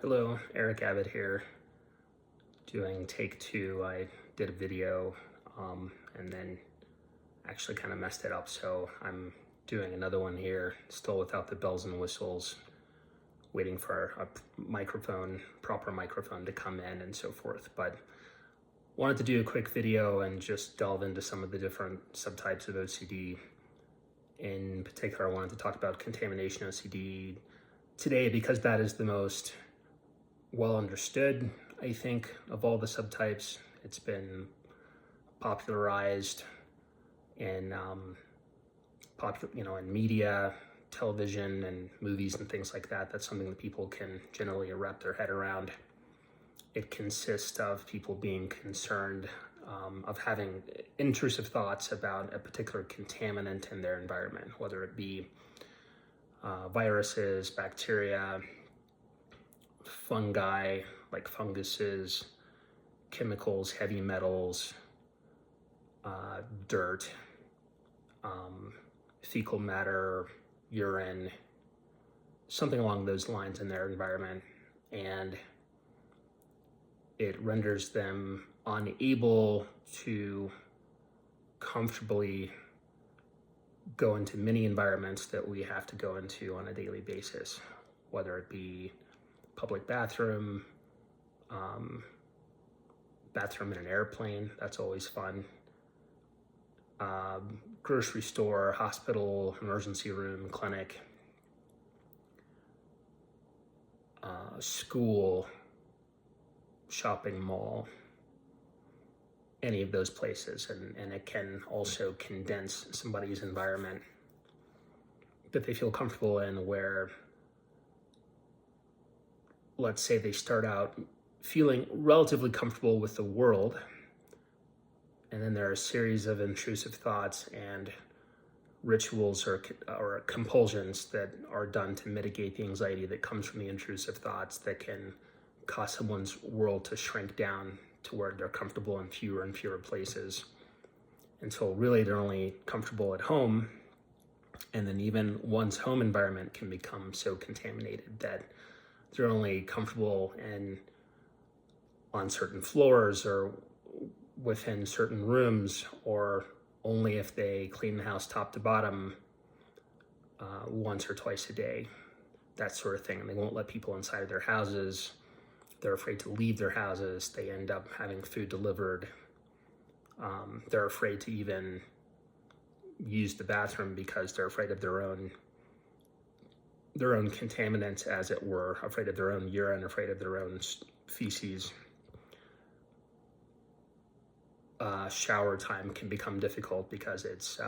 Hello, Eric Abbott here, doing take two. I did a video and then actually kind of messed it up, so I'm doing another one here, still without the bells and whistles, waiting for a proper microphone to come in and so forth. But wanted to do a quick video and just delve into some of the different subtypes of OCD. In particular, I wanted to talk about contamination OCD today because that is the most well understood, I think, of all the subtypes. It's been popularized in in media, television, and movies and things like that. That's something that people can generally wrap their head around. It consists of people being concerned of having intrusive thoughts about a particular contaminant in their environment, whether it be viruses, bacteria, fungi like funguses, chemicals, heavy metals, dirt, fecal matter, urine, something along those lines in their environment. And it renders them unable to comfortably go into many environments that we have to go into on a daily basis, whether it be public bathroom, bathroom in an airplane, that's always fun, grocery store, hospital, emergency room, clinic, school, shopping mall, any of those places. And it can also condense somebody's environment that they feel comfortable in, where let's say they start out feeling relatively comfortable with the world, and then there are a series of intrusive thoughts and rituals or compulsions that are done to mitigate the anxiety that comes from the intrusive thoughts, that can cause someone's world to shrink down to where they're comfortable in fewer and fewer places, until really they're only comfortable at home. And then even one's home environment can become so contaminated that they're only comfortable on certain floors or within certain rooms, or only if they clean the house top to bottom once or twice a day, that sort of thing. And they won't let people inside of their houses. They're afraid to leave their houses. They end up having food delivered. They're afraid to even use the bathroom because they're afraid of their own contaminants, as it were, afraid of their own urine, afraid of their own feces. Shower time can become difficult because it's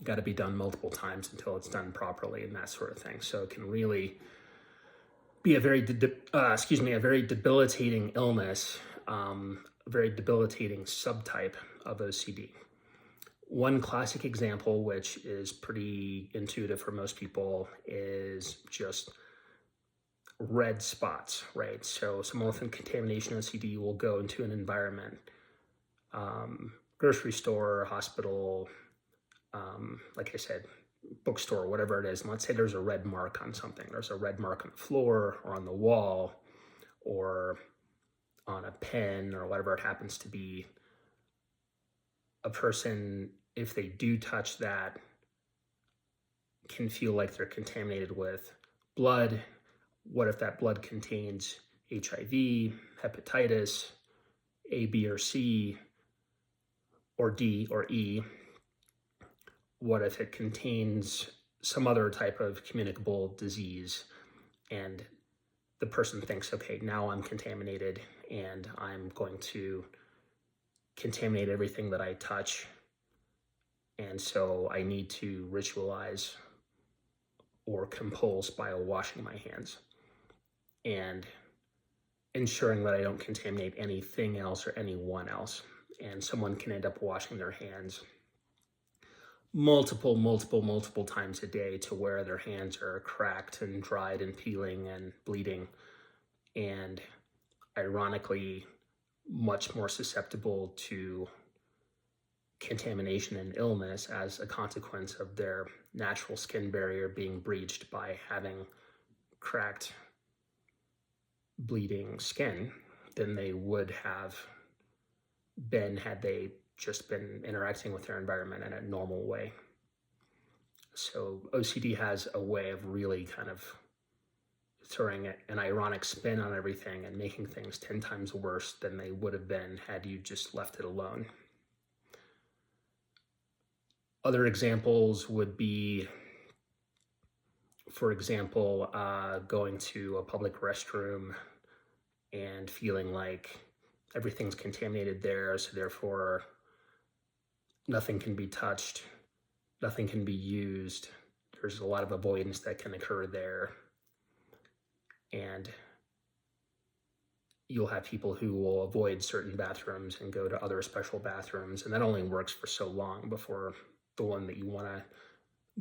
got to be done multiple times until it's done properly, and that sort of thing. So it can really be a very debilitating illness, a very debilitating subtype of OCD. One classic example, which is pretty intuitive for most people, is just red spots, right? So someone with contamination OCD will go into an environment, grocery store, hospital, like I said, bookstore, whatever it is. And let's say there's a red mark on something. There's a red mark on the floor or on the wall or on a pen or whatever it happens to be. A person, if they do touch that, can feel like they're contaminated with blood. What if that blood contains HIV, hepatitis, A, B, or C, or D, or E? What if it contains some other type of communicable disease, and the person thinks, okay, now I'm contaminated and I'm going to contaminate everything that I touch, and so I need to ritualize or compulse by washing my hands and ensuring that I don't contaminate anything else or anyone else. And someone can end up washing their hands multiple times a day, to where their hands are cracked and dried and peeling and bleeding, and ironically much more susceptible to contamination and illness as a consequence of their natural skin barrier being breached by having cracked bleeding skin than they would have been had they just been interacting with their environment in a normal way. So OCD has a way of really kind of throwing an ironic spin on everything and making things 10 times worse than they would have been had you just left it alone. Other examples would be, for example, going to a public restroom and feeling like everything's contaminated there, so therefore nothing can be touched, nothing can be used. There's a lot of avoidance that can occur there. And you'll have people who will avoid certain bathrooms and go to other special bathrooms, and that only works for so long before the one that you want to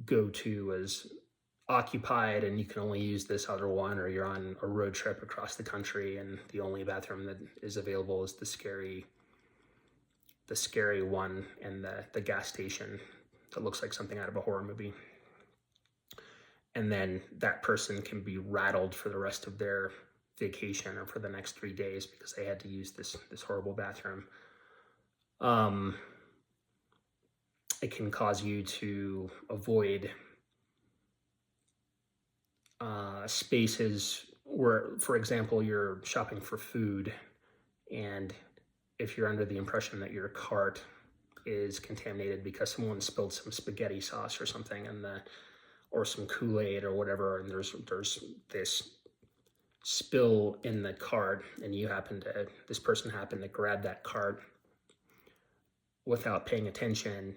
go to is occupied and you can only use this other one, or you're on a road trip across the country and the only bathroom that is available is the scary one in the gas station that looks like something out of a horror movie. And then that person can be rattled for the rest of their vacation or for the next 3 days because they had to use this horrible bathroom. It can cause you to avoid spaces where, for example, you're shopping for food, and if you're under the impression that your cart is contaminated because someone spilled some spaghetti sauce or something or some Kool-Aid or whatever, and there's this spill in the cart, and this person happened to grab that cart without paying attention,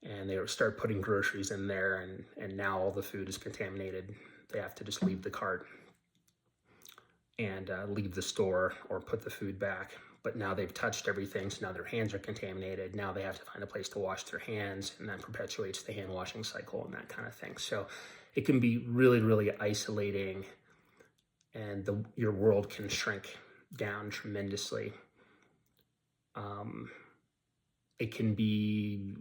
and they start putting groceries in there, and now all the food is contaminated. They have to just leave the cart and leave the store or put the food back. But now they've touched everything, so now their hands are contaminated. Now they have to find a place to wash their hands, and that perpetuates the hand washing cycle and that kind of thing. So it can be really, really isolating, and your world can shrink down tremendously. It can be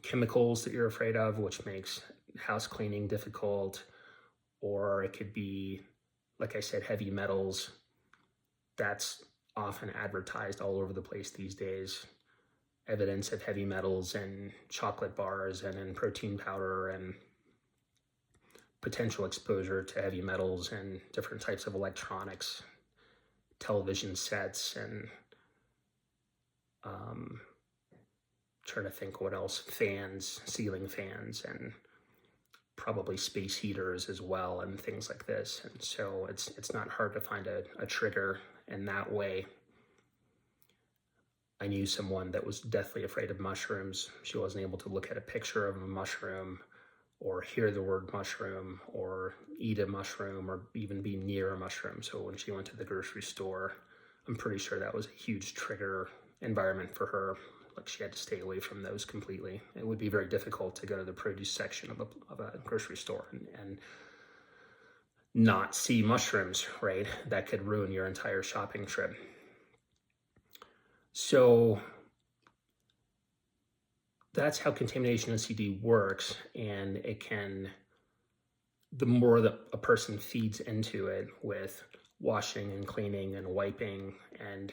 chemicals that you're afraid of, which makes house cleaning difficult, or it could be, like I said, heavy metals. That's often advertised all over the place these days. Evidence of heavy metals in chocolate bars and in protein powder, and potential exposure to heavy metals and different types of electronics, television sets, and trying to think what else, fans, ceiling fans, and probably space heaters as well, and things like this. And so it's not hard to find a trigger in that way. I knew someone that was deathly afraid of mushrooms. She wasn't able to look at a picture of a mushroom or hear the word mushroom or eat a mushroom or even be near a mushroom. So when she went to the grocery store, I'm pretty sure that was a huge trigger environment for her. Like, she had to stay away from those completely. It would be very difficult to go to the produce section of a grocery store and not see mushrooms, right? That could ruin your entire shopping trip. So that's how contamination OCD works, and the more that a person feeds into it with washing and cleaning and wiping and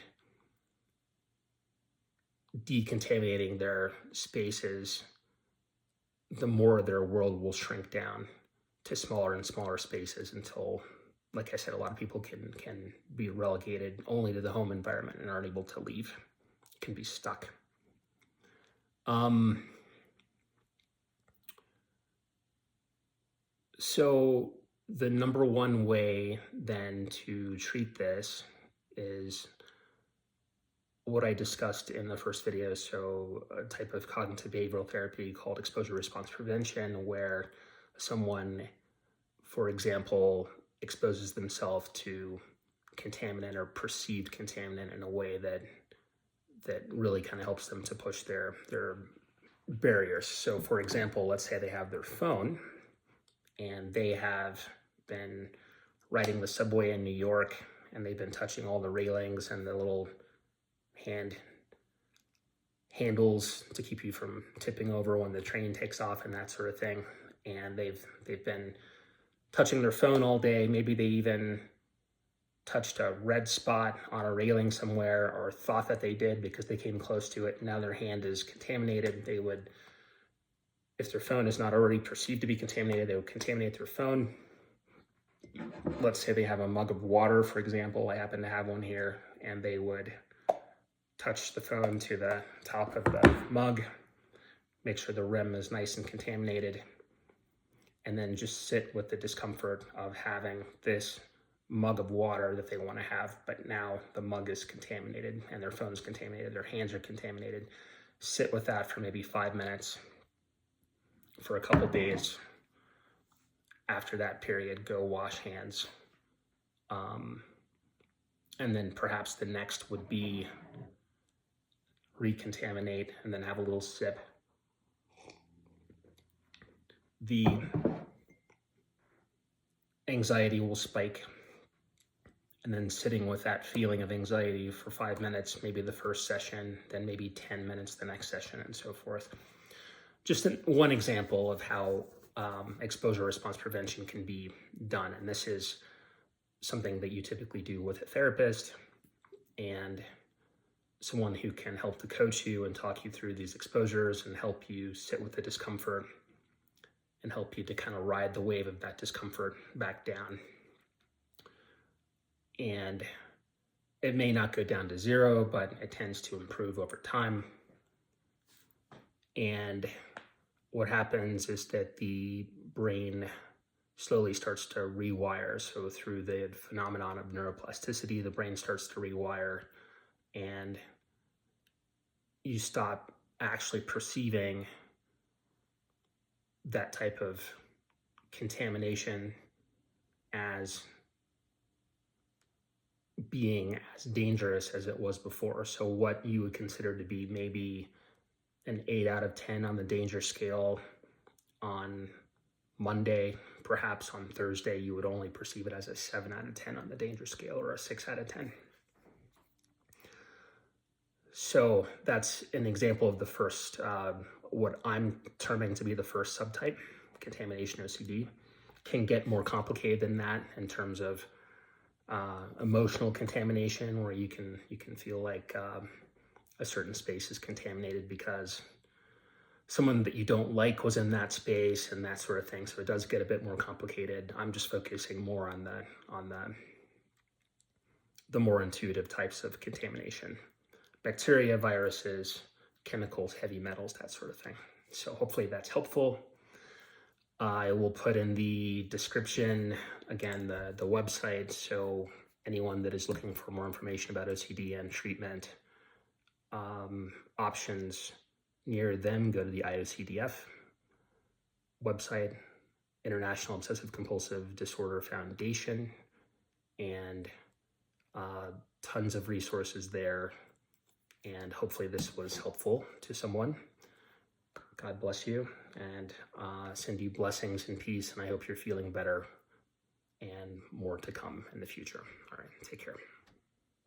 decontaminating their spaces, the more their world will shrink down to smaller and smaller spaces until, like I said, a lot of people can be relegated only to the home environment and aren't able to leave, can be stuck. So the number one way then to treat this is what I discussed in the first video. So a type of cognitive behavioral therapy called exposure response prevention, where someone, for example, exposes themselves to contaminant or perceived contaminant in a way that really kind of helps them to push their barriers. So for example, let's say they have their phone and they have been riding the subway in New York and they've been touching all the railings and the little handles to keep you from tipping over when the train takes off and that sort of thing. And they've been touching their phone all day. Maybe they even touched a red spot on a railing somewhere, or thought that they did because they came close to it. Now their hand is contaminated. They would, if their phone is not already perceived to be contaminated, they would contaminate their phone. Let's say they have a mug of water, for example. I happen to have one here, and they would touch the phone to the top of the mug, make sure the rim is nice and contaminated, and then just sit with the discomfort of having this mug of water that they want to have, but now the mug is contaminated and their phone's contaminated, their hands are contaminated. Sit with that for maybe 5 minutes for a couple days. After that period, go wash hands. And then perhaps the next would be recontaminate and then have a little sip. The anxiety will spike, and then sitting with that feeling of anxiety for 5 minutes, maybe the first session, then maybe 10 minutes the next session, and so forth. Just one example of how exposure response prevention can be done. And this is something that you typically do with a therapist and someone who can help to coach you and talk you through these exposures and help you sit with the discomfort and help you to kind of ride the wave of that discomfort back down. And it may not go down to zero, but it tends to improve over time. And what happens is that the brain slowly starts to rewire. So through the phenomenon of neuroplasticity, the brain starts to rewire, and you stop actually perceiving that type of contamination as being as dangerous as it was before. So what you would consider to be maybe an 8 out of 10 on the danger scale on Monday, perhaps on Thursday, you would only perceive it as a 7 out of 10 on the danger scale, or a 6 out of 10. So that's an example of the first, what I'm terming to be the first subtype, contamination OCD. Can get more complicated than that in terms of emotional contamination, where you can feel like a certain space is contaminated because someone that you don't like was in that space and that sort of thing. So it does get a bit more complicated. I'm just focusing more on the more intuitive types of contamination: bacteria, viruses, chemicals, heavy metals, that sort of thing. So hopefully that's helpful. I will put in the description, again, the website, so anyone that is looking for more information about OCD and treatment options near them, go to the IOCDF website, International Obsessive Compulsive Disorder Foundation, and tons of resources there. And hopefully this was helpful to someone. God bless you, and send you blessings and peace, and I hope you're feeling better, and more to come in the future. All right, take care.